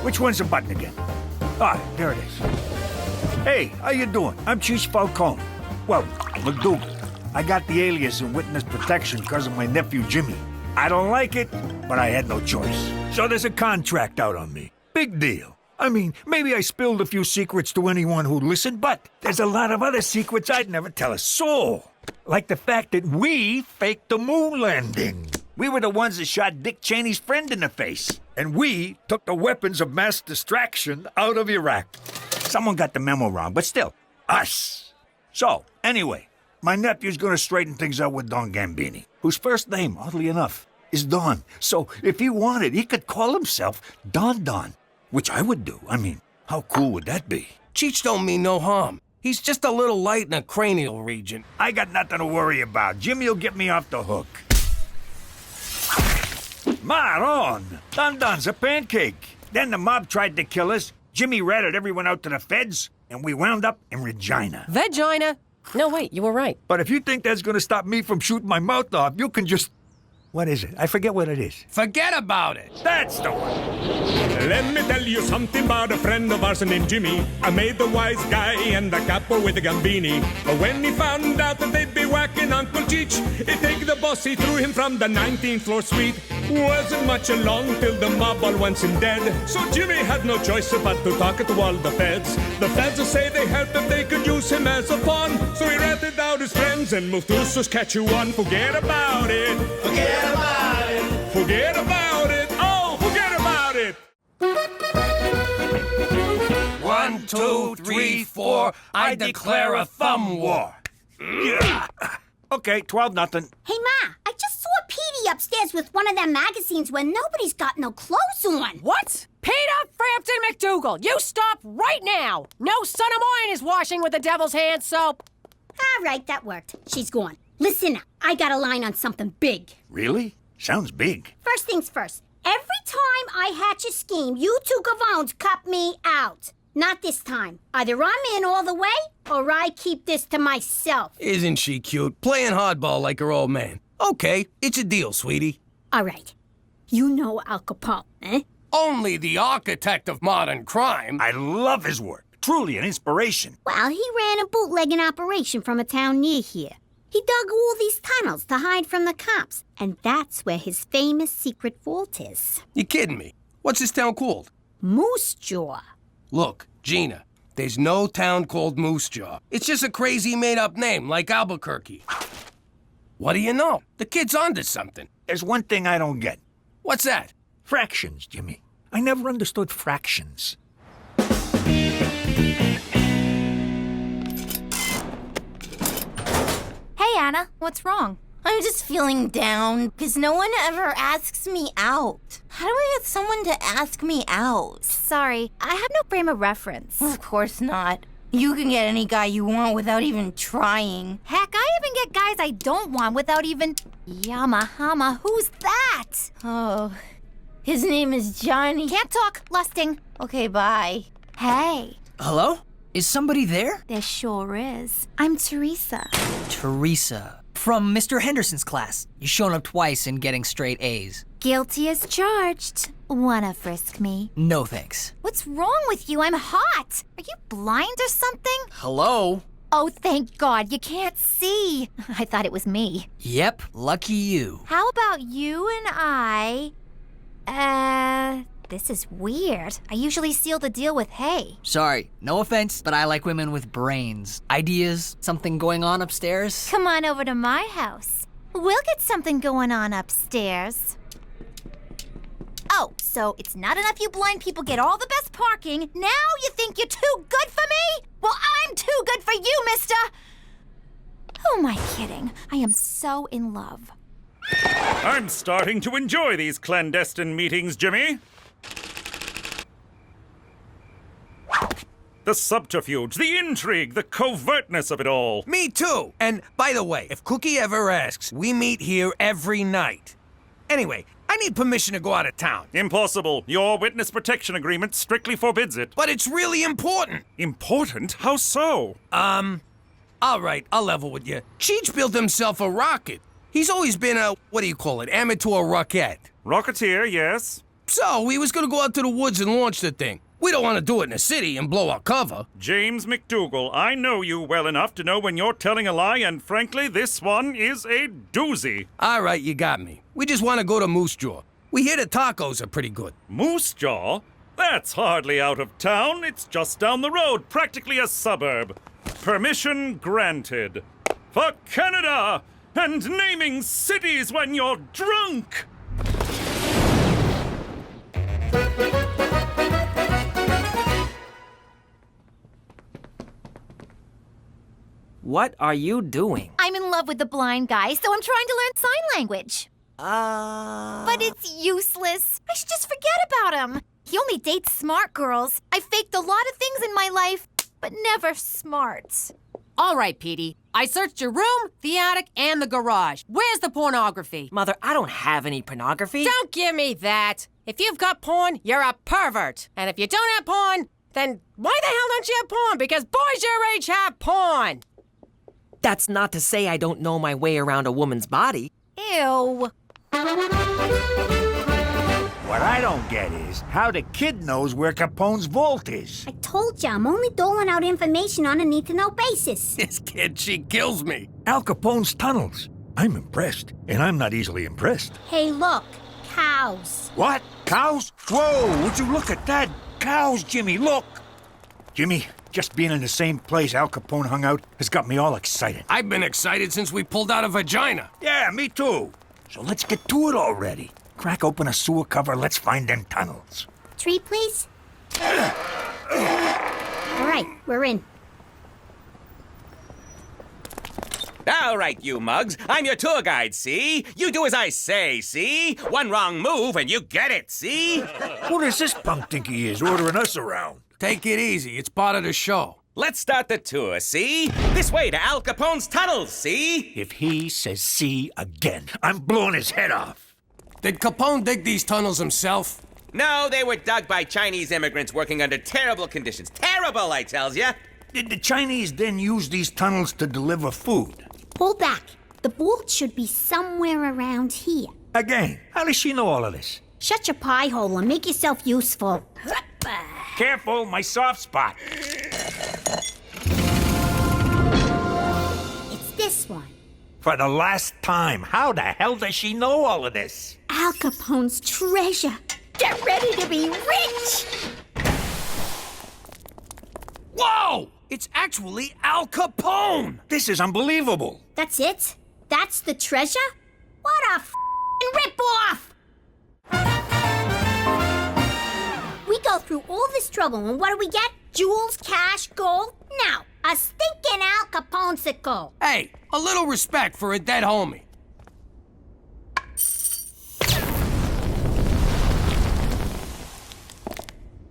Which one's the button again? Ah, there it is. Hey, how you doing? I'm Chief Falcone. Well, McDougal. I got the alias in witness protection because of my nephew Jimmy. I don't like it, but I had no choice. So there's a contract out on me. Big deal. I mean, maybe I spilled a few secrets to anyone who'd listen, but there's a lot of other secrets I'd never tell a soul. Like the fact that we faked the moon landing. We were the ones that shot Dick Cheney's friend in the face. And we took the weapons of mass distraction out of Iraq. Someone got the memo wrong, but still, us. So, anyway, my nephew's gonna straighten things out with Don Gambini, whose first name, oddly enough, is Don. So, if he wanted, he could call himself Don Don. Which I would do. I mean, how cool would that be? Cheech don't mean no harm. He's just a little light in the cranial region. I got nothing to worry about. Jimmy'll get me off the hook. Maron! Don Don's a pancake. Then the mob tried to kill us. Jimmy ratted everyone out to the feds, and we wound up in Regina. Vagina? No, wait, you were right. But if you think that's gonna stop me from shooting my mouth off, you can just... What is it? I forget what it is. Forget about it. That's the one. Let me tell you something about a friend of ours named Jimmy. I made the wise guy and the capo with the Gambini. But when he found out that they'd be whacking Uncle Cheech, he take the boss, he threw him from the 19th floor suite. Wasn't much along till the mob all wants him dead. So Jimmy had no choice but to talk to all the feds. The feds say they helped if they could use him as a pawn. So he ratted out his friends and moved to Saskatchewan. Forget about it. Forget about it. Forget about it. Oh, forget about it. 1, 2, 3, 4. I declare a thumb war. Yeah. Okay, 12-0. Hey, Ma, I just saw Petey upstairs with one of them magazines where nobody's got no clothes on. What? Peter Frampton McDougal, you stop right now! No son of mine is washing with the devil's hand soap. All right, that worked. She's gone. Listen, I got a line on something big. Really? Sounds big. First things first. Every time I hatch a scheme, you two gavones cut me out. Not this time. Either I'm in all the way, or I keep this to myself. Isn't she cute? Playing hardball like her old man. Okay, it's a deal, sweetie. All right. You know Al Capone, eh? Only the architect of modern crime. I love his work. Truly an inspiration. Well, he ran a bootlegging operation from a town near here. He dug all these tunnels to hide from the cops, and that's where his famous secret vault is. You kidding me? What's this town called? Moose Jaw. Look, Gina, there's no town called Moose Jaw. It's just a crazy made-up name, like Albuquerque. What do you know? The kid's onto something. There's one thing I don't get. What's that? Fractions, Jimmy. I never understood fractions. Hey, Anna, what's wrong? I'm just feeling down because no one ever asks me out. How do I get someone to ask me out? Sorry, I have no frame of reference. Of course not. You can get any guy you want without even trying. Heck, I even get guys I don't want without even... Yamahama, who's that? Oh, his name is Johnny. Can't talk, lusting. Okay, bye. Hey, Hello? Is somebody there? there sure is. I'm Teresa. Teresa. From Mr. Henderson's class. You've shown up twice and getting straight A's. Guilty as charged. Wanna frisk me? No thanks. What's wrong with you? I'm hot. Are you blind or something? Hello? Oh, thank God, you can't see. I thought it was me. Yep, lucky you. How about you and I... This is weird. I usually seal the deal with hey. Sorry, no offense, but I like women with brains. Ideas, something going on upstairs? Come on over to my house. We'll get something going on upstairs. Oh, so it's not enough you blind people get all the best parking. Now you think you're too good for me? Well, I'm too good for you, mister. Who am I kidding? I am so in love. I'm starting to enjoy these clandestine meetings, Jimmy. The subterfuge, the intrigue, the covertness of it all. Me too. And by the way, if Cookie ever asks, we meet here every night. Anyway, I need permission to go out of town. Impossible. Your witness protection agreement strictly forbids it. But it's really important. Important? How so? All right, I'll level with you. Cheech built himself a rocket. He's always been a, what do you call it, amateur rocket. Rocketeer, yes. So, we was gonna go out to the woods and launch the thing. We don't want to do it in the city and blow our cover. James McDougal, I know you well enough to know when you're telling a lie, and frankly, this one is a doozy. All right, you got me. We just want to go to Moose Jaw. We hear the tacos are pretty good. Moose Jaw? That's hardly out of town. It's just down the road, practically a suburb. Permission granted. For Canada! And naming cities when you're drunk! What are you doing? I'm in love with the blind guy, so I'm trying to learn sign language. But it's useless. I should just forget about him. He only dates smart girls. I faked a lot of things in my life, but never smart. All right, Petey. I searched your room, the attic, and the garage. Where's the pornography? Mother, I don't have any pornography. Don't give me that. If you've got porn, you're a pervert. And if you don't have porn, then why the hell don't you have porn? Because boys your age have porn. That's not to say I don't know my way around a woman's body. Ew. What I don't get is how the kid knows where Capone's vault is. I told you, I'm only doling out information on a need-to-know basis. This kid, she kills me. Al Capone's tunnels. I'm impressed, and I'm not easily impressed. Hey, look, cows. What? Cows? Whoa, would you look at that? Cows, Jimmy, look! Jimmy, just being in the same place Al Capone hung out has got me all excited. I've been excited since we pulled out a vagina. Yeah, me too. So let's get to it already. Crack open a sewer cover, let's find them tunnels. Tree, please. All right, we're in. All right, you mugs. I'm your tour guide, see? You do as I say, see? One wrong move and you get it, see? Who does this punk think he is, ordering us around? Take it easy. It's part of the show. Let's start the tour, see? This way to Al Capone's tunnels, see? If he says see again, I'm blowing his head off. Did Capone dig these tunnels himself? No, they were dug by Chinese immigrants working under terrible conditions. Terrible, I tells ya. Did the Chinese then use these tunnels to deliver food? Pull back. The vault should be somewhere around here. Again, how does she know all of this? Shut your pie hole and make yourself useful. Careful, my soft spot. It's this one. For the last time, how the hell does she know all of this? Al Capone's treasure. Get ready to be rich! Whoa! It's actually Al Capone! This is unbelievable. That's it? That's the treasure? What a f***ing rip-off! We go through all this trouble, and what do we get? Jewels, cash, gold? No, a stinking Al Capone-sicle. Hey, a little respect for a dead homie.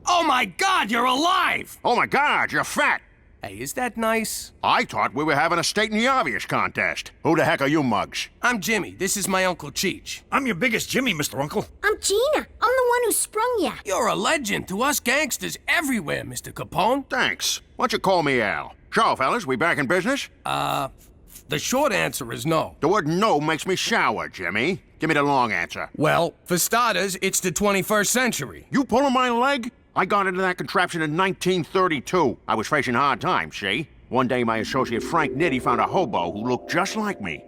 Oh my God, you're alive! Oh my God, you're fat! Hey, is that nice? I thought we were having a stating the obvious contest. Who the heck are you mugs? I'm Jimmy. This is my Uncle Cheech. I'm your biggest Jimmy, Mr. Uncle. I'm Gina. I'm the one who sprung ya. You're a legend to us gangsters everywhere, Mr. Capone. Thanks. Why don't you call me Al? So, fellas, we back in business? The short answer is no. The word no makes me shower, Jimmy. Give me the long answer. Well, for starters, it's the 21st century. You pulling my leg? I got into that contraption in 1932. I was facing hard times, see? One day, my associate Frank Nitti found a hobo who looked just like me.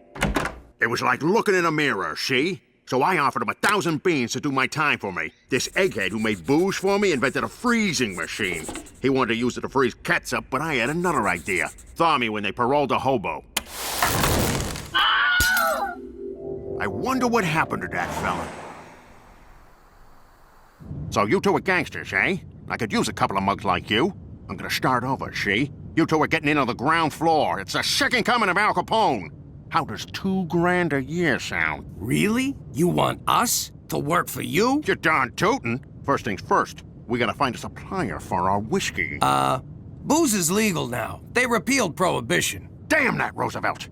It was like looking in a mirror, see? So I offered him 1,000 beans to do my time for me. This egghead who made booze for me invented a freezing machine. He wanted to use it to freeze ketchup, but I had another idea. Thaw me when they paroled a hobo. I wonder what happened to that fella. So you two are gangsters, eh? I could use a couple of mugs like you. I'm gonna start over, see? You two are getting in on the ground floor. It's the second coming of Al Capone. How does $2 grand a year sound? Really? You want us to work for you? You're darn tootin'. First things first, we gotta find a supplier for our whiskey. Booze is legal now. They repealed prohibition. Damn that Roosevelt!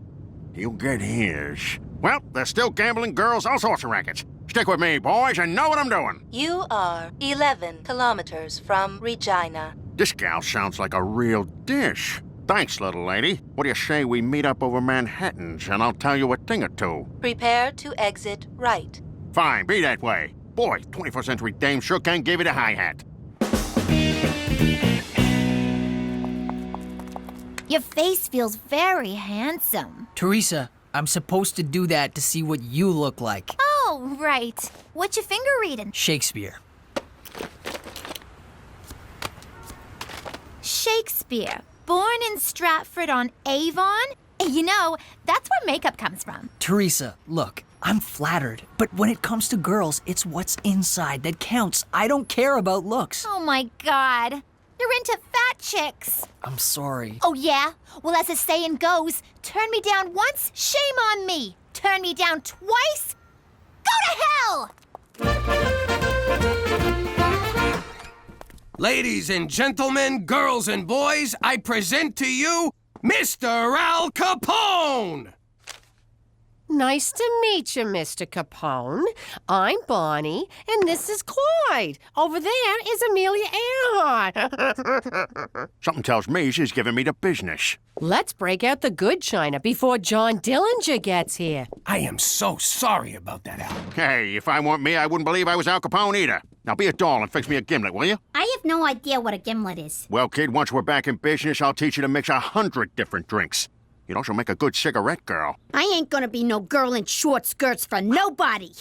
He'll get his. Well, there's still gambling, girls, all sorts of rackets. Stick with me, boys, and know what I'm doing. You are 11 kilometers from Regina. This gal sounds like a real dish. Thanks, little lady. What do you say we meet up over Manhattan's, and I'll tell you a thing or two? Prepare to exit right. Fine, be that way. Boy, 21st century dame sure can give it a hi-hat. Your face feels very handsome. Teresa, I'm supposed to do that to see what you look like. Oh, right. What's your finger reading? Shakespeare. Shakespeare. Born in Stratford on Avon? You know, that's where makeup comes from. Teresa, look, I'm flattered, but when it comes to girls, it's what's inside that counts. I don't care about looks. Oh my God. You're into fat chicks. I'm sorry. Oh yeah? Well, as the saying goes, turn me down once, shame on me. Turn me down twice, go to hell! Ladies and gentlemen, girls and boys, I present to you Mr. Al Capone! Nice to meet you, Mr. Capone. I'm Bonnie, and this is Clyde. Over there is Amelia Earhart. Something tells me she's giving me the business. Let's break out the good china before John Dillinger gets here. I am so sorry about that, Al. Hey, if I weren't me, I wouldn't believe I was Al Capone either. Now be a doll and fix me a gimlet, will you? I have no idea what a gimlet is. Well, kid, once we're back in business, I'll teach you to mix 100 different drinks. You'd also make a good cigarette girl. I ain't gonna be no girl in short skirts for nobody.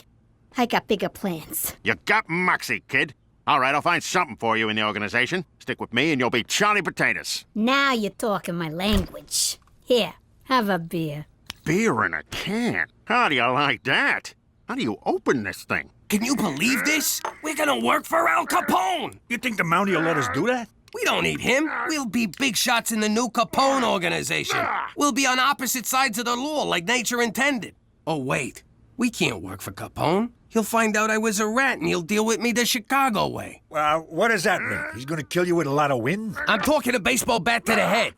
I got bigger plans. You got moxie, kid. All right, I'll find something for you in the organization. Stick with me and you'll be Charlie Potatoes. Now you're talking my language. Here, have a beer. Beer in a can? How do you like that? How do you open this thing? Can you believe this? We're gonna work for Al Capone! You think the Mountie will let us do that? We don't need him. We'll be big shots in the new Capone organization. We'll be on opposite sides of the law like nature intended. Oh, wait. We can't work for Capone. He'll find out I was a rat and he'll deal with me the Chicago way. What does that mean? He's gonna kill you with a lot of wind? I'm talking a baseball bat to the head.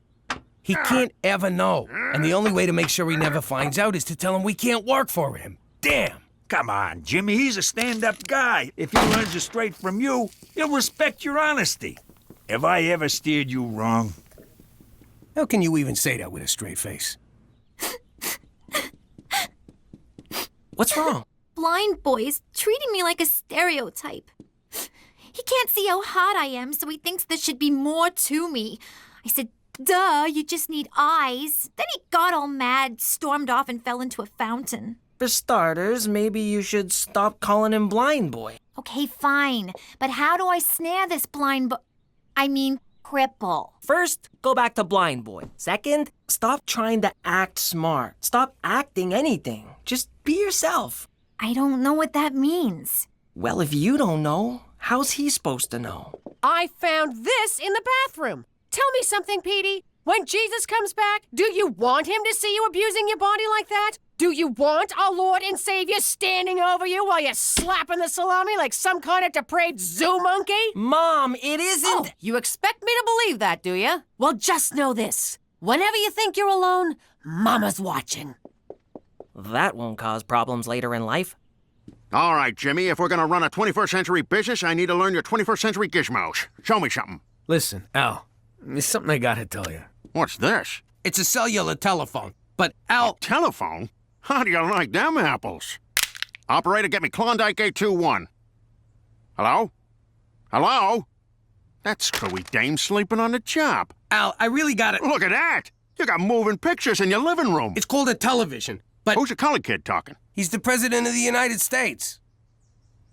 He can't ever know. And the only way to make sure he never finds out is to tell him we can't work for him. Damn. Come on, Jimmy. He's a stand-up guy. If he learns it straight from you, he'll respect your honesty. Have I ever steered you wrong? How can you even say that with a straight face? What's wrong? Blind boy's treating me like a stereotype. He can't see how hot I am, so he thinks there should be more to me. I said, duh, you just need eyes. Then he got all mad, stormed off, and fell into a fountain. For starters, maybe you should stop calling him Blind Boy. Okay, fine. But how do I snare this blind boy? I mean, cripple. First, go back to Blind Boy. Second, stop trying to act smart. Stop acting anything. Just be yourself. I don't know what that means. Well, if you don't know, how's he supposed to know? I found this in the bathroom. Tell me something, Petey. When Jesus comes back, do you want him to see you abusing your body like that? Do you want our Lord and Savior standing over you while you're slapping the salami like some kind of depraved zoo monkey? Mom, it isn't... Oh, you expect me to believe that, do you? Well, just know this. Whenever you think you're alone, Mama's watching. That won't cause problems later in life. All right, Jimmy, if we're gonna run a 21st century business, I need to learn your 21st century gizmos. Show me something. Listen, Al, there's something I gotta tell you. What's this? It's a cellular telephone, but Al... A telephone? How do you like them apples? Operator, get me Klondike 821. Hello? Hello? That screwy dame sleeping on the job. Al, I really got it. Look at that! You got moving pictures in your living room. It's called a television, but... Who's the colored kid talking? He's the President of the United States.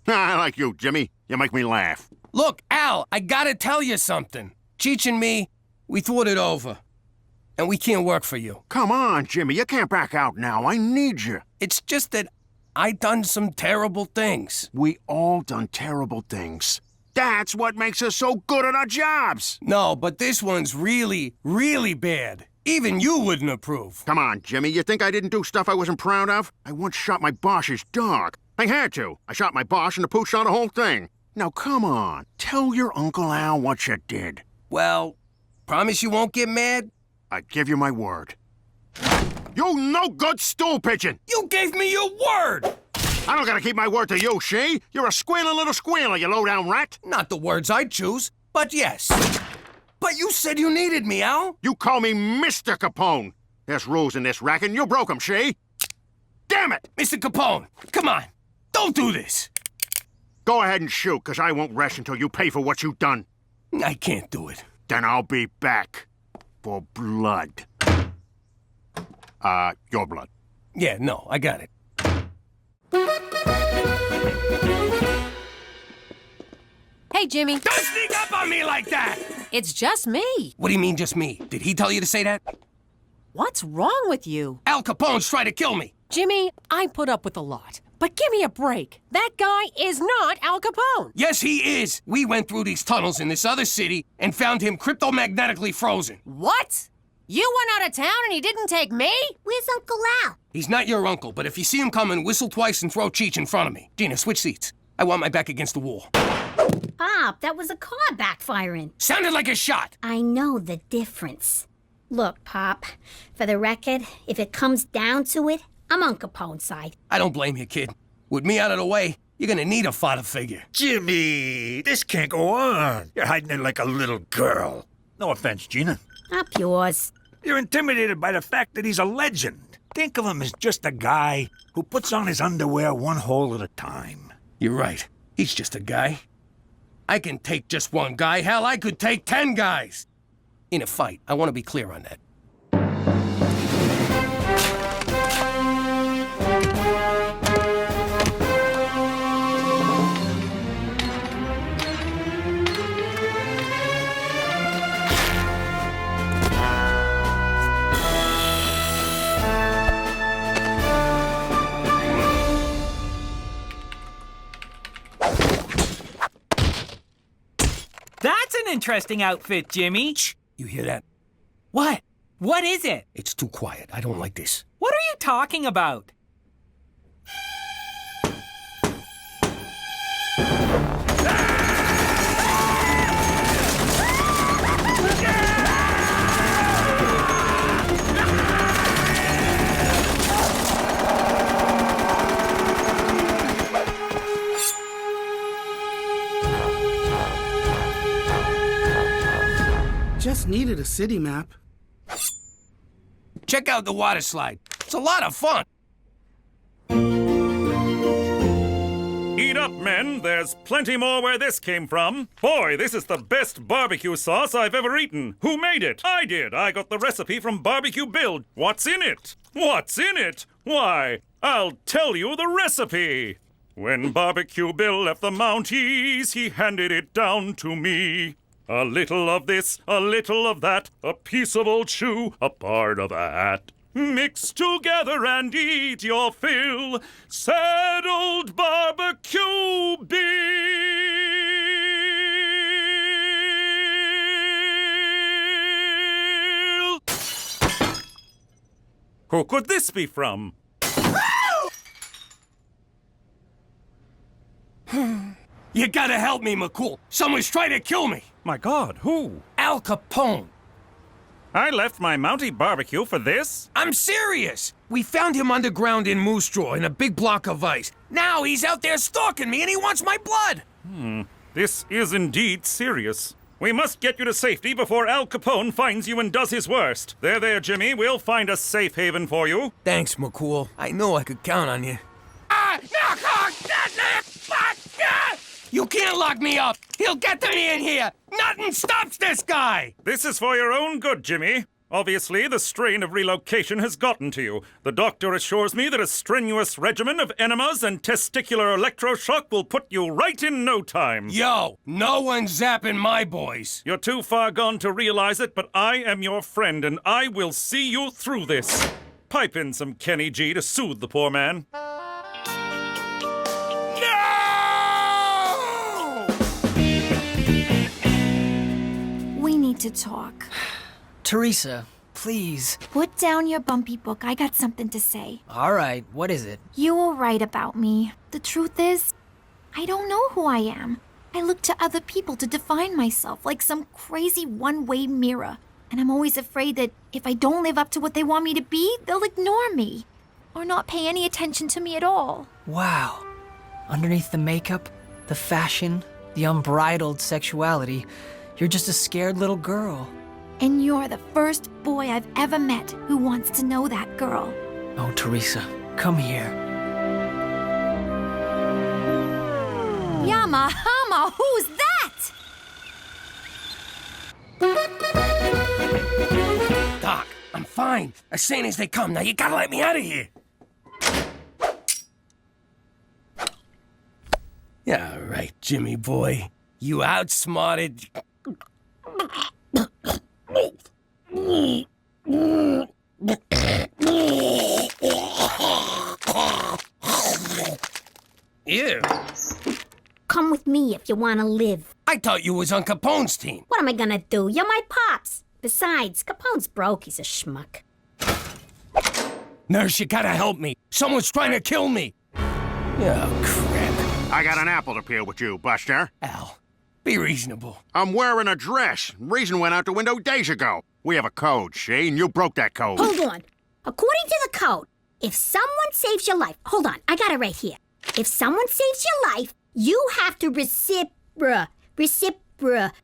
I like you, Jimmy. You make me laugh. Look, Al, I gotta tell you something. Cheech and me, we thought it over. And we can't work for you. Come on, Jimmy. You can't back out now. I need you. It's just that I done some terrible things. We all done terrible things. That's what makes us so good at our jobs. No, but this one's really, really bad. Even you wouldn't approve. Come on, Jimmy. You think I didn't do stuff I wasn't proud of? I once shot my boss's dog. I had to. I shot my boss and the pooch saw the whole thing. Now, come on. Tell your Uncle Al what you did. Well, promise you won't get mad? I give you my word. You no-good stool pigeon! You gave me your word! I don't gotta keep my word to you, she. You're a squealing little squealer, you low-down rat. Not the words I'd choose, but yes. But you said you needed me, Al. You call me Mr. Capone. There's rules in this racket, and you broke them, she. Damn it! Mr. Capone, come on. Don't do this. Go ahead and shoot, 'cause I won't rest until you pay for what you've done. I can't do it. Then I'll be back. For blood. Your blood. Yeah, no, I got it. Hey, Jimmy. Don't sneak up on me like that! It's just me. What do you mean, just me? Did he tell you to say that? What's wrong with you? Al Capone's trying to kill me. Jimmy, I put up with a lot. But give me a break. That guy is not Al Capone. Yes, he is. We went through these tunnels in this other city and found him cryptomagnetically frozen. What? You went out of town and he didn't take me? Where's Uncle Al? He's not your uncle, but if you see him coming, whistle twice and throw Cheech in front of me. Gina, switch seats. I want my back against the wall. Pop, that was a car backfiring. Sounded like a shot. I know the difference. Look, Pop, for the record, if it comes down to it, I'm on Capone's side. I don't blame you, kid. With me out of the way, you're gonna need a father figure. Jimmy, this can't go on. You're hiding it like a little girl. No offense, Gina. Up yours. You're intimidated by the fact that he's a legend. Think of him as just a guy who puts on his underwear one hole at a time. You're right. He's just a guy. I can take just one guy. Hell, I could take 10 guys. In a fight, I want to be clear on that. That's an interesting outfit, Jimmy. Shh! You hear that? What? What is it? It's too quiet. I don't like this. What are you talking about? Just needed a city map. Check out the water slide. It's a lot of fun. Eat up, men. There's plenty more where this came from. Boy, this is the best barbecue sauce I've ever eaten. Who made it? I did. I got the recipe from Barbecue Bill. What's in it? What's in it? Why, I'll tell you the recipe. When Barbecue Bill left the Mounties, he handed it down to me. A little of this, a little of that, a piece of old shoe, a part of a hat. Mix together and eat your fill. Sad old Barbecue Bill. Who could this be from? You gotta help me, McCool. Someone's trying to kill me. My God, who? Al Capone. I left my Mountie barbecue for this? I'm serious. We found him underground in Moose Jaw in a big block of ice. Now he's out there stalking me and he wants my blood. This is indeed serious. We must get you to safety before Al Capone finds you and does his worst. There, Jimmy. We'll find a safe haven for you. Thanks, McCool. I know I could count on you. You can't lock me up! He'll get to me in here! Nothing stops this guy! This is for your own good, Jimmy. Obviously, the strain of relocation has gotten to you. The doctor assures me that a strenuous regimen of enemas and testicular electroshock will put you right in no time. Yo, no one's zapping my boys. You're too far gone to realize it, but I am your friend, and I will see you through this. Pipe in some Kenny G to soothe the poor man. We need to talk. Teresa, please. Put down your bumpy book. I got something to say. All right, what is it? You were right about me. The truth is, I don't know who I am. I look to other people to define myself like some crazy one-way mirror. And I'm always afraid that if I don't live up to what they want me to be, they'll ignore me. Or not pay any attention to me at all. Wow. Underneath the makeup, the fashion, the unbridled sexuality, you're just a scared little girl. And you're the first boy I've ever met who wants to know that girl. Oh, Teresa, come here. Yamahama, who's that? Doc, I'm fine. As sane as they come. Now you gotta let me out of here. Yeah, right, Jimmy boy. You outsmarted. Ew. Come with me if you want to live. I thought you was on Capone's team. What am I gonna do? You're my pops. Besides, Capone's broke. He's a schmuck. Nurse, you gotta help me. Someone's trying to kill me. Oh, crap. I got an apple to peel with you, Buster. Al, be reasonable. I'm wearing a dress. Reason went out the window days ago. We have a code, see, and you broke that code. Hold on. According to the code, if someone saves your life... Hold on, I got it right here. If someone saves your life, you have to recipro...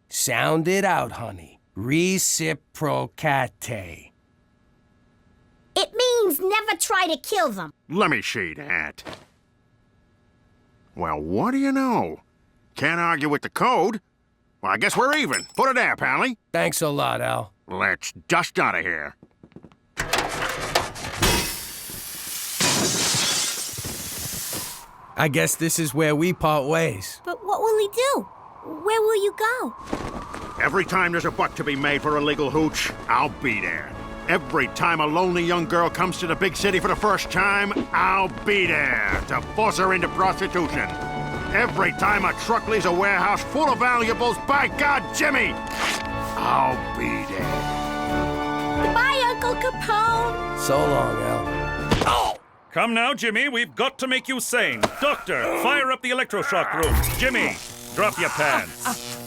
Sound it out, honey. Reciprocate. It means never try to kill them. Let me see that. Well, what do you know? Can't argue with the code. Well, I guess we're even. Put it there, Pally. Thanks a lot, Al. Let's dust out of here. I guess this is where we part ways. But what will he do? Where will you go? Every time there's a buck to be made for a legal hooch, I'll be there. Every time a lonely young girl comes to the big city for the first time, I'll be there to force her into prostitution. Every time a truck leaves a warehouse full of valuables, by God, Jimmy, I'll be there. Goodbye, Uncle Capone. So long, Al. Oh! Come now, Jimmy, we've got to make you sane. Doctor, fire up the electroshock room. Jimmy, drop your pants.